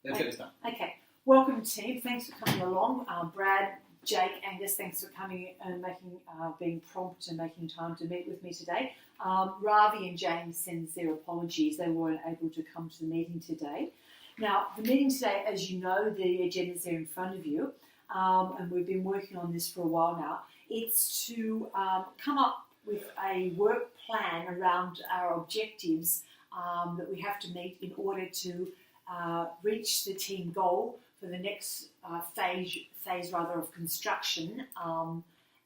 Let's get this done. Okay. Welcome, team. Thanks for coming along. Brad, Jake, Angus, thanks for coming and being prompt and making time to meet with me today. Ravi and James sends their apologies. They weren't able to come to the meeting today. Now, the meeting today, as you know, the agenda's there in front of you, and we've been working on this for a while now. It's to come up with a work plan around our objectives that we have to meet in order to reach the team goal for the next phase of construction.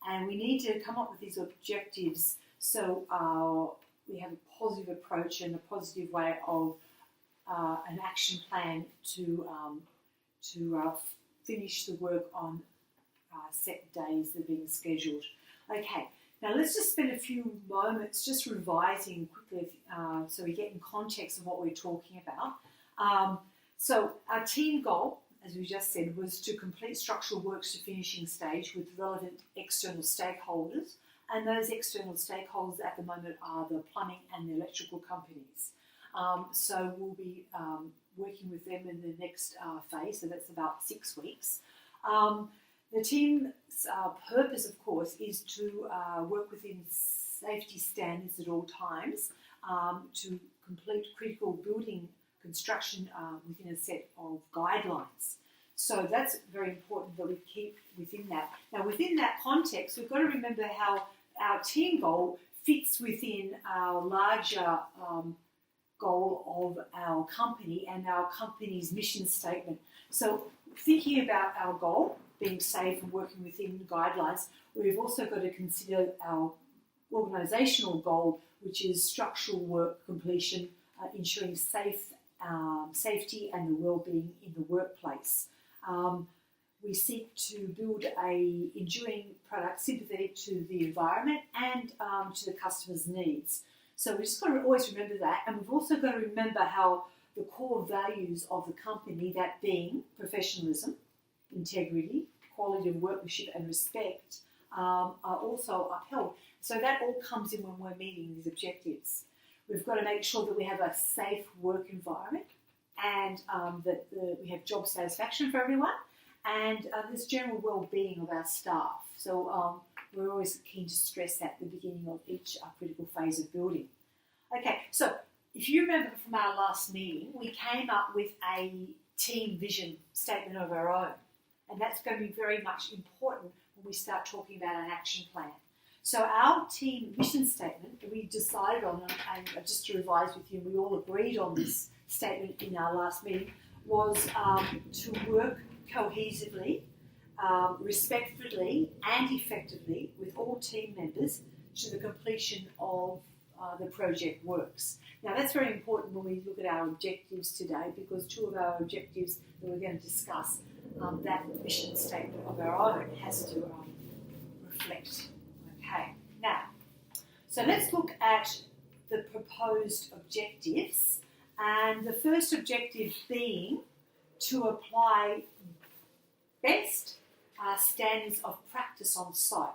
And we need to come up with these objectives so we have a positive approach and a positive way of an action plan to finish the work on set days that are being scheduled. Okay, now let's just spend a few moments just revising quickly so we get in context of what we're talking about. So our team goal, as we just said, was to complete structural works to finishing stage with relevant external stakeholders, and those external stakeholders at the moment are the plumbing and the electrical companies. So we'll be working with them in the next phase, so that's about 6 weeks. The team's purpose, of course, is to work within safety standards at all times to complete critical building construction within a set of guidelines. So that's very important that we keep within that. Now, within that context, we've got to remember how our team goal fits within our larger goal of our company and our company's mission statement. So thinking about our goal, being safe and working within guidelines, we've also got to consider our organisational goal, which is structural work completion, ensuring safety and the well-being in the workplace. We seek to build a enduring product sympathetic to the environment and to the customer's needs. So we've just got to always remember that, and we've also got to remember how the core values of the company, that being professionalism, integrity, quality of workmanship and respect, are also upheld. So that all comes in when we're meeting these objectives. We've got to make sure that we have a safe work environment and that we have job satisfaction for everyone and this general well-being of our staff. So we're always keen to stress that at the beginning of each critical phase of building. Okay, so if you remember from our last meeting, we came up with a team vision statement of our own. And that's going to be very much important when we start talking about an action plan. So our team mission statement that we decided on, and just to revise with you, we all agreed on this statement in our last meeting, was to work cohesively, respectfully and effectively with all team members to the completion of the project works. Now that's very important when we look at our objectives today, because two of our objectives that we're going to discuss, that mission statement of our own has to reflect. Okay, now, so let's look at the proposed objectives, and the first objective being to apply best standards of practice on site.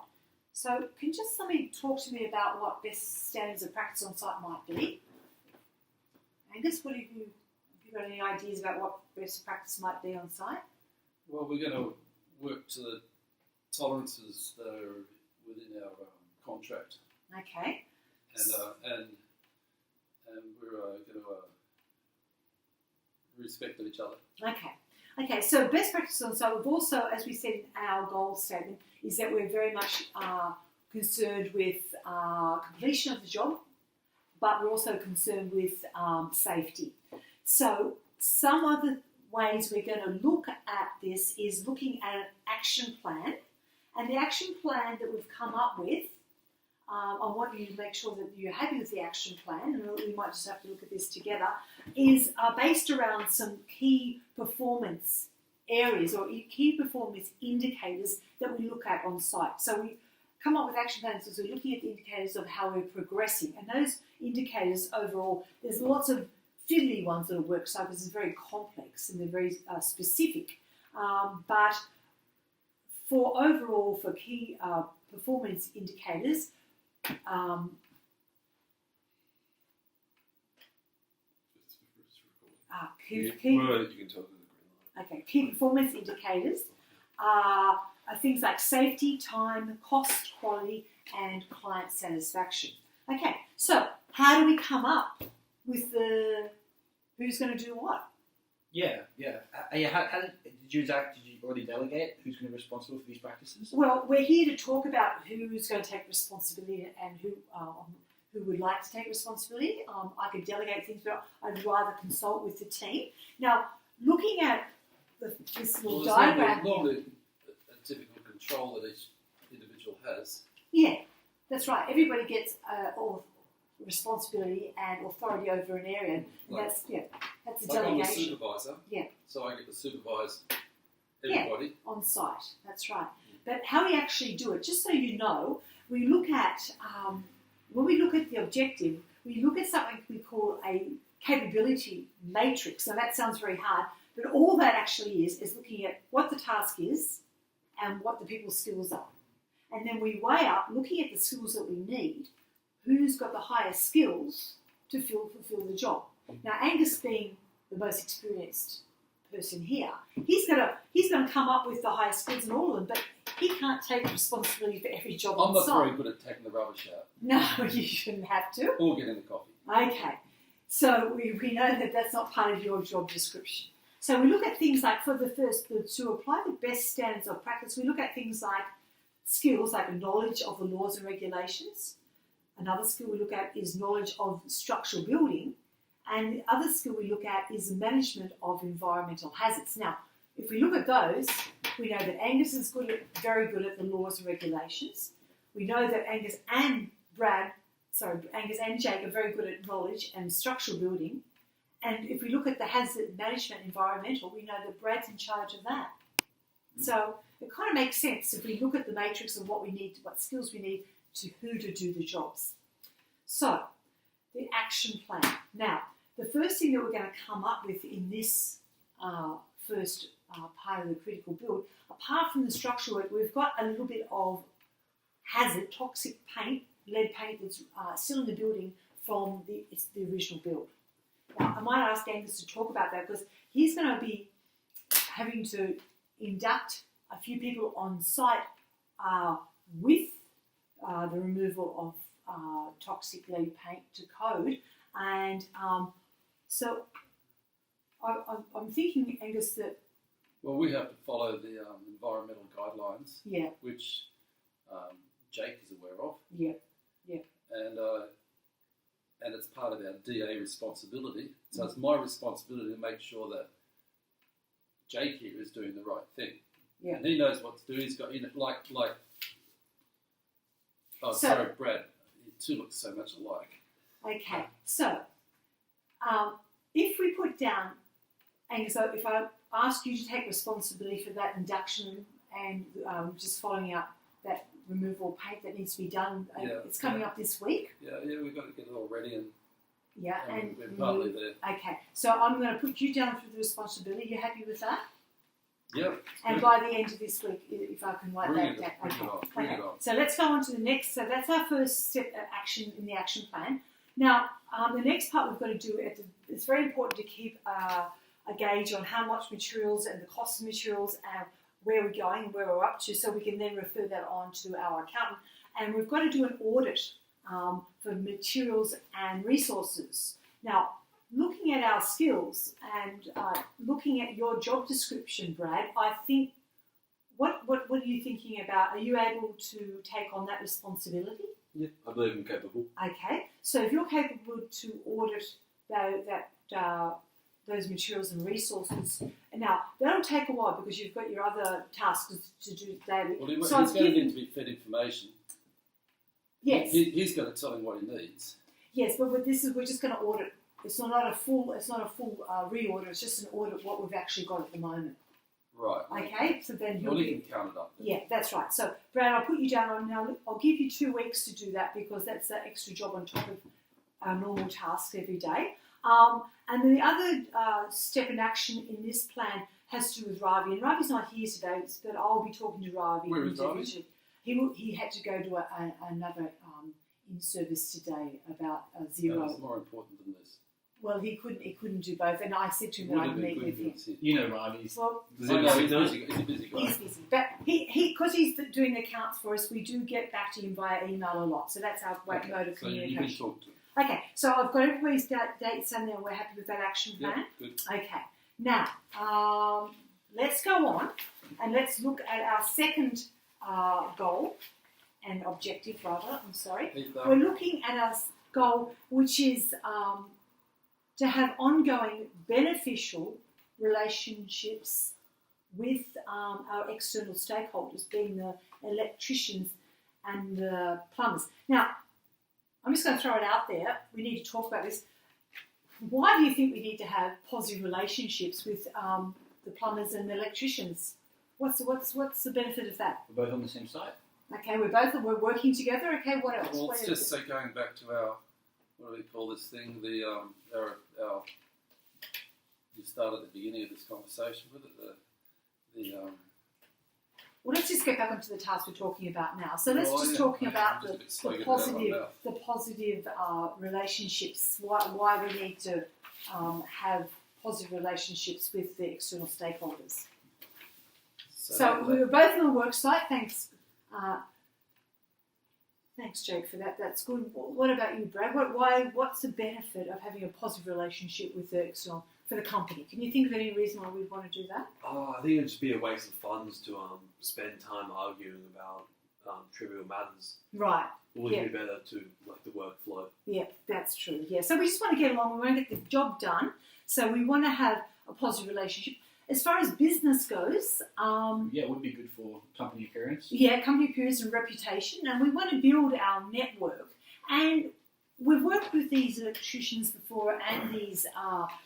So can just somebody talk to me about what best standards of practice on site might be? Angus, have you got any ideas about what best practice might be on site? Well, we're going to work to the tolerances that are within our contract. Okay. And we're going to respect each other. Okay, so best practice on site, we've also, as we said in our goal statement, is that we're very much concerned with completion of the job, but we're also concerned with safety. So some of the ways we're going to look at this is looking at an action plan, and the action plan that we've come up with, I want you to make sure that you're happy with the action plan, and we might just have to look at this together, is based around some key performance areas or key performance indicators that we look at on site. So we come up with action plans because we're looking at the indicators of how we're progressing, and those indicators overall, there's lots of fiddly ones that will work so because it's very complex and they're very specific. But for key performance indicators, You can talk to the Okay, key performance indicators are things like safety, time, cost, quality, and client satisfaction. Okay, so how do we come up with the who's going to do what? Yeah. How did you already delegate who's going to be responsible for these practices? Well, we're here to talk about who's going to take responsibility and who would like to take responsibility. I could delegate things, but I'd rather consult with the team. Now, looking at this little diagram. Normally a typical control that each individual has. Yeah, that's right. Everybody gets all responsibility and authority over an area, and that's a Like I'm the delegation supervisor. Yeah. So I get to supervise everybody. on site. That's right. But how we actually do it, just so you know, we look at when we look at the objective, we look at something we call a capability matrix. Now that sounds very hard, but all that actually is looking at what the task is and what the people's skills are. And then we weigh up, looking at the skills that we need, who's got the highest skills to fulfill the job. Now, Angus being the most experienced person here, he's going to come up with the highest skills in all of them, but he can't take responsibility for every job I'm on not site. very good at taking the rubbish out No, you shouldn't have to. or getting the coffee. Okay, so we know that that's not part of your job description. So we look at things like, to apply the best standards of practice, we look at things like skills, like knowledge of the laws and regulations. Another skill we look at is knowledge of structural building. And the other skill we look at is management of environmental hazards. Now, if we look at those, we know that Angus is very good at the laws and regulations. We know that Angus and Jake are very good at knowledge and structural building. And if we look at the hazard management environmental, we know that Brad's in charge of that. So it kind of makes sense if we look at the matrix of what we need, what skills we need, to who to do the jobs. So, the action plan. Now, the first thing that we're going to come up with in this first part of the critical build, apart from the structural work, we've got a little bit of hazard, toxic paint, lead paint that's still in the building from the original build. Now, I might ask Angus to talk about that because he's going to be having to induct a few people on site with the removal of toxic lead paint to code. And so I'm thinking, Angus, that... Well, we have to follow the environmental guidelines, Yeah, which Jake is aware of. yeah. And it's part of our DA responsibility. So it's my responsibility to make sure that Jake here is doing the right thing. Yeah. And he knows what to do. He's got, Brad. You two look so much alike. Okay, so if we put down, Angus, so if I ask you to take responsibility for that induction and just following up that removal of paint that needs to be done, it's coming up this week. Yeah, we've got to get it all ready and we're partly remove. there. Okay, so I'm going to put you down for the responsibility. You happy with that? Yep. And by the end of this week, if I can write Bring that down. Bring it on. So let's go on to the next. So that's our first step of action in the action plan. Now, the next part we've got to do, it's very important to keep a gauge on how much materials and the cost of materials and where we're going and where we're up to, so we can then refer that on to our accountant. And we've got to do an audit for materials and resources. Now, looking at our skills and looking at your job description, Brad, I think, what are you thinking about? Are you able to take on that responsibility? Yeah, I believe I'm capable. Okay, so if you're capable to audit those materials and resources, now that'll take a while because you've got your other tasks to do daily. Well, he's so going to need to be fed information. Yes, He's got to tell him what he needs. yes, but we're just going to audit. It's not a full re-audit. It's just an audit of what we've actually got at the moment. Right. Okay, so then Well, he can count it up. Then. Yeah, that's right. So, Brad, I'll put you down on now. I'll give you 2 weeks to do that because that's that extra job on top of our normal tasks every day. And then the other step in action in this plan has to do with Ravi. And Ravi's not here today, but I'll be talking to Ravi. Where is Ravi? He had to go to another in-service today about zero. That's more important than this. Well, he couldn't do both, and I said to him that I'd meet with him. You know, Ryan, he's Well, He's a busy guy. he's busy, but because he's doing the accounts for us, we do get back to him via email a lot. So that's our mode of So you communication. can talk to him. Okay, so I've got everybody's dates in there. We're happy with that action plan. Yeah, good. Okay, now let's go on and let's look at our second goal and objective, rather. I'm sorry. We're looking at our goal, which is to have ongoing beneficial relationships with our external stakeholders, being the electricians and the plumbers. Now, I'm just going to throw it out there. We need to talk about this. Why do you think we need to have positive relationships with the plumbers and the electricians? What's the benefit of that? we're both on the same side. Okay, we're working together. Okay, what else? Well, What it's else? just going back to our, what do we call this thing? Our you started at the beginning of this conversation with it. Well, let's just get back onto the task we're talking about now. So let's Oh, just yeah. talking Yeah, about I'm just a the bit slow getting it out of my positive mouth. relationships. Why we need to have positive relationships with the external stakeholders. So we were both on the work site. Thanks, thanks, Jake, for that. That's good. What about you, Brad? What's the benefit of having a positive relationship with the external for the company? Can you think of any reason why we'd want to do that? I think it'd just be a waste of funds to spend time arguing about trivial matters. Right. Would Yeah. it be better to let the work flow? Yeah, that's true. Yeah, so we just want to get along. We want to get the job done. So we want to have a positive relationship. As far as business goes, Yeah, it would be good for company appearance. yeah, company appearance and reputation, and we want to build our network. And we've worked with these electricians before and these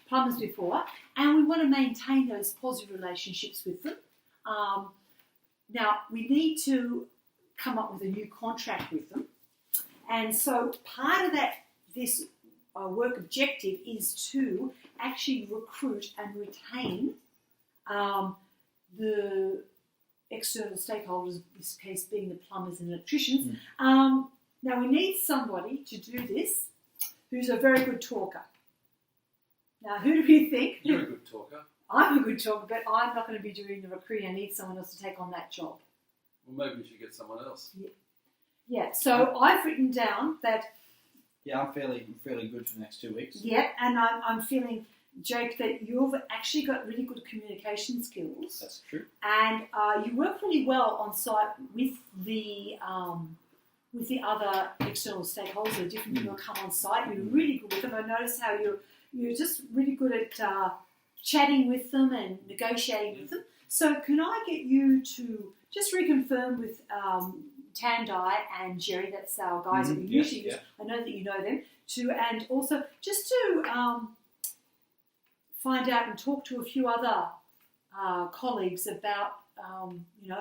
plumbers before, and we want to maintain those positive relationships with them. Now, we need to come up with a new contract with them. And so part of this work objective is to actually recruit and retain the external stakeholders, in this case being the plumbers and electricians. Now we need somebody to do this who's a very good talker. Now who do we think? You're a good talker. I'm a good talker, but I'm not going to be doing the recruiting. I need someone else to take on that job. Well, maybe we should get someone else. Yeah, so I've written down that, Yeah, I'm fairly good for the next 2 weeks. yeah, and I'm feeling, Jake, that you've actually got really good communication skills. That's true. And you work really well on site with the other external stakeholders, the different people who come on site. You're really good with them. I notice how you're just really good at chatting with them and negotiating with them. So can I get you to just reconfirm with Tandai and Jerry, that's our guys that we usually use. I know that you know them too, and also just to find out and talk to a few other colleagues about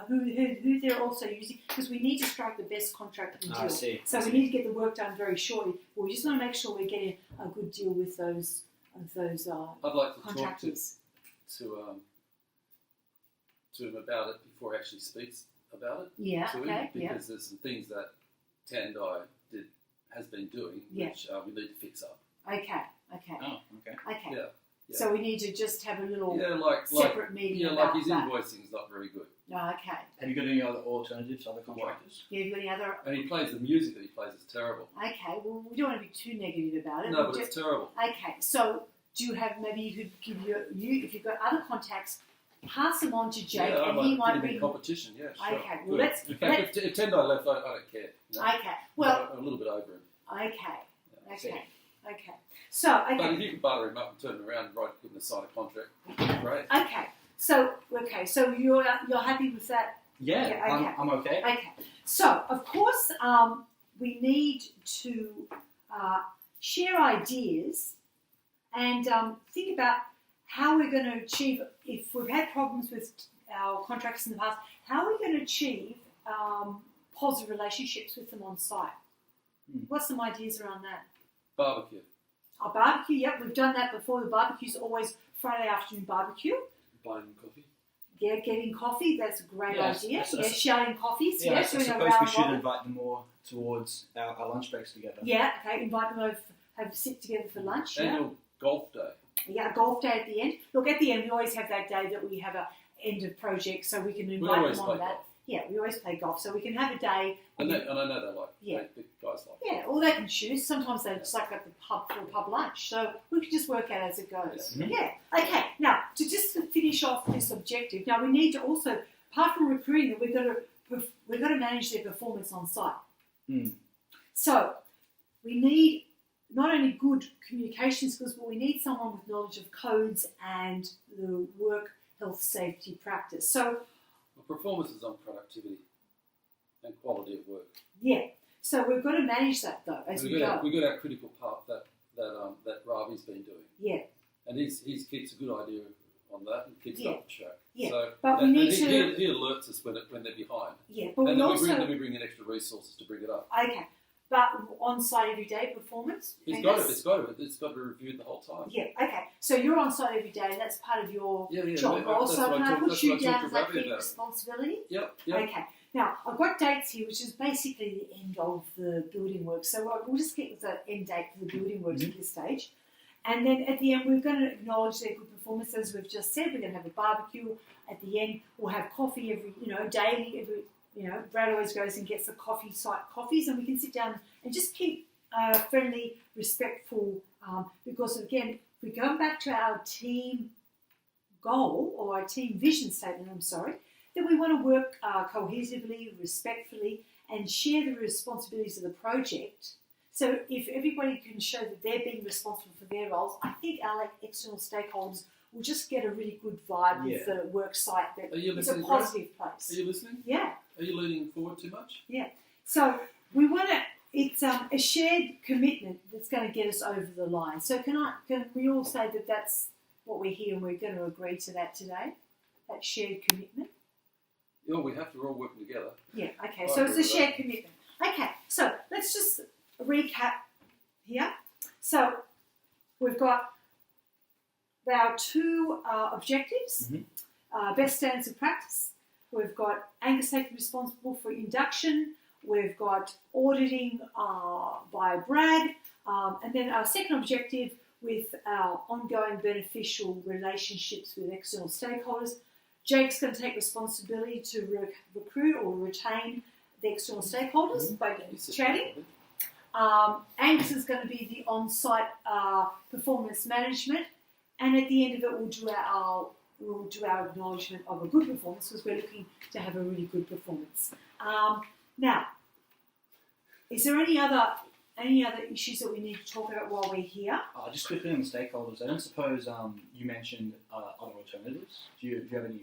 who they're also using, because we need to strike the best contract we can I deal. see. So we need to get the work done very shortly. But we just want to make sure we're getting a good deal with those I'd like to talk contractors. to him about it before he actually speaks about it Yeah. to him, Okay. Yeah. because there's some things that Tandai has been doing which we need to fix up. Okay. Okay. Oh, okay. Okay. Yeah. So we need to just have a little Yeah, like separate meeting yeah, about like his that. invoicing is not very good. Oh, okay. Have you got any other alternatives, other contractors? Yeah, you got any other? And he plays the music that he plays is terrible. Okay. Well, we don't want to be too negative about it. No, We'll but just- it's terrible. Okay. So do you have, maybe you could give you if you've got other contacts, pass them on to Jake, Yeah, and I he might might get him bring. in competition. Yeah, sure. Okay, well, Good. let's- In fact, if Tandai left, I don't care. You know? Okay. Well. I'm a little bit over him. Okay. I see. Okay. Okay. So But okay. if you could butter him up and turn him around and write him to sign a contract, great. Okay. So you're happy with that? Yeah, Yeah, okay. I'm okay. Okay. So of course we need to share ideas and think about how we're going to achieve. If we've had problems with our contracts in the past, how are we going to achieve positive relationships with them on site? What's some ideas around that? Barbecue. A barbecue, yep, we've done that before. The barbecue's always Friday afternoon barbecue. Buying coffee? Yeah, getting coffee, that's a great Yes, idea. yes, Yeah, yes. sharing coffees, Yeah, I doing a suppose we round should robin. invite them more towards our lunch breaks together. Yeah, okay, invite them over, have sit together for lunch, yeah. Annual golf day. Yeah, a golf day at the end. Look, at the end, we always have that day that we have a end of project, so we can We invite always them play on that. golf. Yeah, we always play golf, so we can have a day. And I know they like Yeah. the guys like. Yeah, or they can choose. Sometimes they just like at the pub for a pub lunch, so we can just work out as it goes. Mhm. Yeah. Okay. Now, to just finish off this objective, now we need to also, apart from recruiting them, we've got to manage their performance on site. Mm. So we need not only good communication skills, but we need someone with knowledge of codes and the work health safety practice. So Well, performance is on productivity and quality of work. yeah, so we've got to manage that though as we go. We got our critical part that Ravi's been doing, Yeah, and he's keeps a good idea on that and keeps it up the track. Yeah. So, But we and need he, to- he alerts us when they're behind, yeah, but and we then also we bring in extra resources to bring it up. okay, but on-site everyday performance. It's and got that's- it's got to be reviewed the whole time. Yeah, okay. So you're on site every day, and that's part of your Yeah, yeah. job role. That's So what can I talk- put that's you what I down talked as to that Ravi key about. responsibility? Yep. Okay. Now I've got dates here, which is basically the end of the building work. So we'll just get the end date for the building works at this stage, and then at the end we're going to acknowledge their good performance, as we've just said. We're going to have a barbecue at the end. We'll have coffee daily. Brad always goes and gets the coffee site coffees, and we can sit down and just keep friendly, respectful. Because again, if we go back to our team goal or our team vision statement, then we want to work cohesively, respectfully, and share the responsibilities of the project. So if everybody can show that they're being responsible for their roles, I think our external stakeholders will just get a really good vibe with the work site that Are you it's a listening, Brad? positive place. Are you listening? Yeah. Are you leaning forward too much? So we want to. It's a shared commitment that's going to get us over the line. So can we all say that that's what we're here and we're going to agree to that today? That shared commitment. Yeah, we have to. We're all working together. Yeah. Okay. I So it's agree a with shared commitment. Okay. So let's just recap here. So we've got our two objectives. Best standards of practice. We've got Angus Safety responsible for induction. We've got auditing by Brad. And then our second objective with our ongoing beneficial relationships with external stakeholders. Jake's going to take responsibility to recruit or retain the external stakeholders by chatting. Angus is going to be the on-site performance management. And at the end of it, we'll do our acknowledgement of a good performance because we're looking to have a really good performance. Now, is there any other issues that we need to talk about while we're here? Just quickly on the stakeholders, I don't suppose you mentioned other alternatives. Do you have any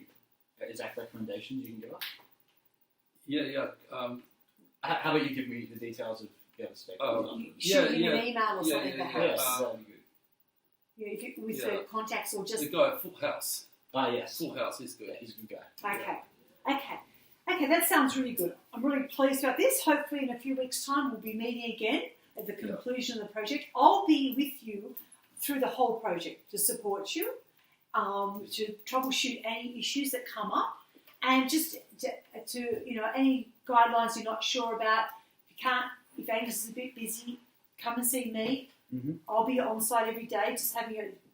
exact recommendations you can give us? Yeah. How about you give me the details of the other stakeholders? Shoot me an email or something yeah. perhaps. That'd be good. With Yeah. the contacts or just The guy at Full House. Yes. Full House is good. Yeah, he's a good guy. Okay, that sounds really good. I'm really pleased about this. Hopefully in a few weeks' time we'll be meeting again at the conclusion of the project. I'll be with you through the whole project to support you, to troubleshoot any issues that come up, and just to any guidelines you're not sure about. If Angus is a bit busy, come and see me. Mhm. I'll be on site every day, just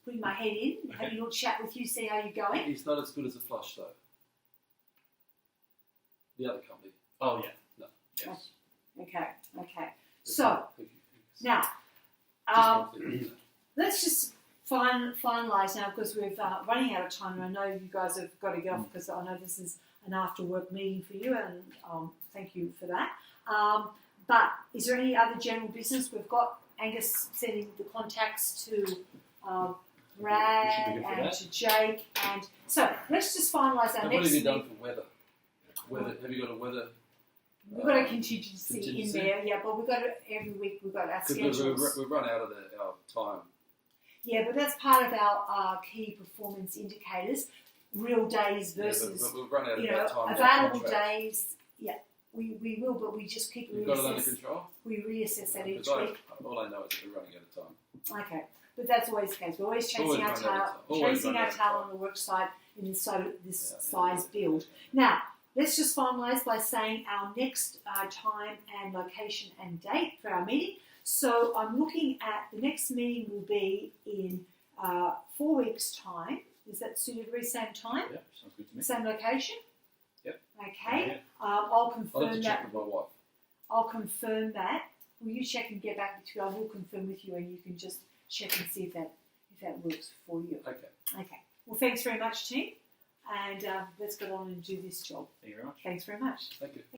putting my head in, having a little chat with you, see how you're going. He's not as good as a Flush though. The other company. Oh, yeah. No. Yes. Okay. So now, let's just finalise now because we're running out of time, and I know you guys have got to get off because I know this is an after-work meeting for you, and thank you for that. But is there any other general business? We've got Angus sending the contacts to Brad good for and that. to Jake, and so let's just finalise our And what next have you meeting. done for weather? Have you got a weather? We've got a contingency in Contingency? there, yeah, but we've got it every week. We've got our Because schedules. we've run out of our time. Yeah, but that's part of our key performance indicators. Real days versus But we've run out of our time. with our available contract. days. Yeah, we will, but we just keep You've got it under reassess. control. We reassess that each Because week. all I know is that we're running out of time. Okay, but that's always the case. We're always chasing Always our run out of tail, time. Always chasing run our out of tail time. on the work side in this Yeah. size build. Now, let's just finalise by saying our next time and location and date for our meeting. So I'm looking at the next meeting will be in 4 weeks' time. Is that suit everybody? Same time, Yeah, sounds good to me. same location. Yep. Okay. Yeah. I'll I'll have confirm to that. check with my wife. I'll confirm that. Will you check and get back to you? I will confirm with you, and you can just check and see if that works for you. Okay. Okay. Well, thanks very much, team, and let's go on and do this job. Thank you very much. Thanks very much. Thank you.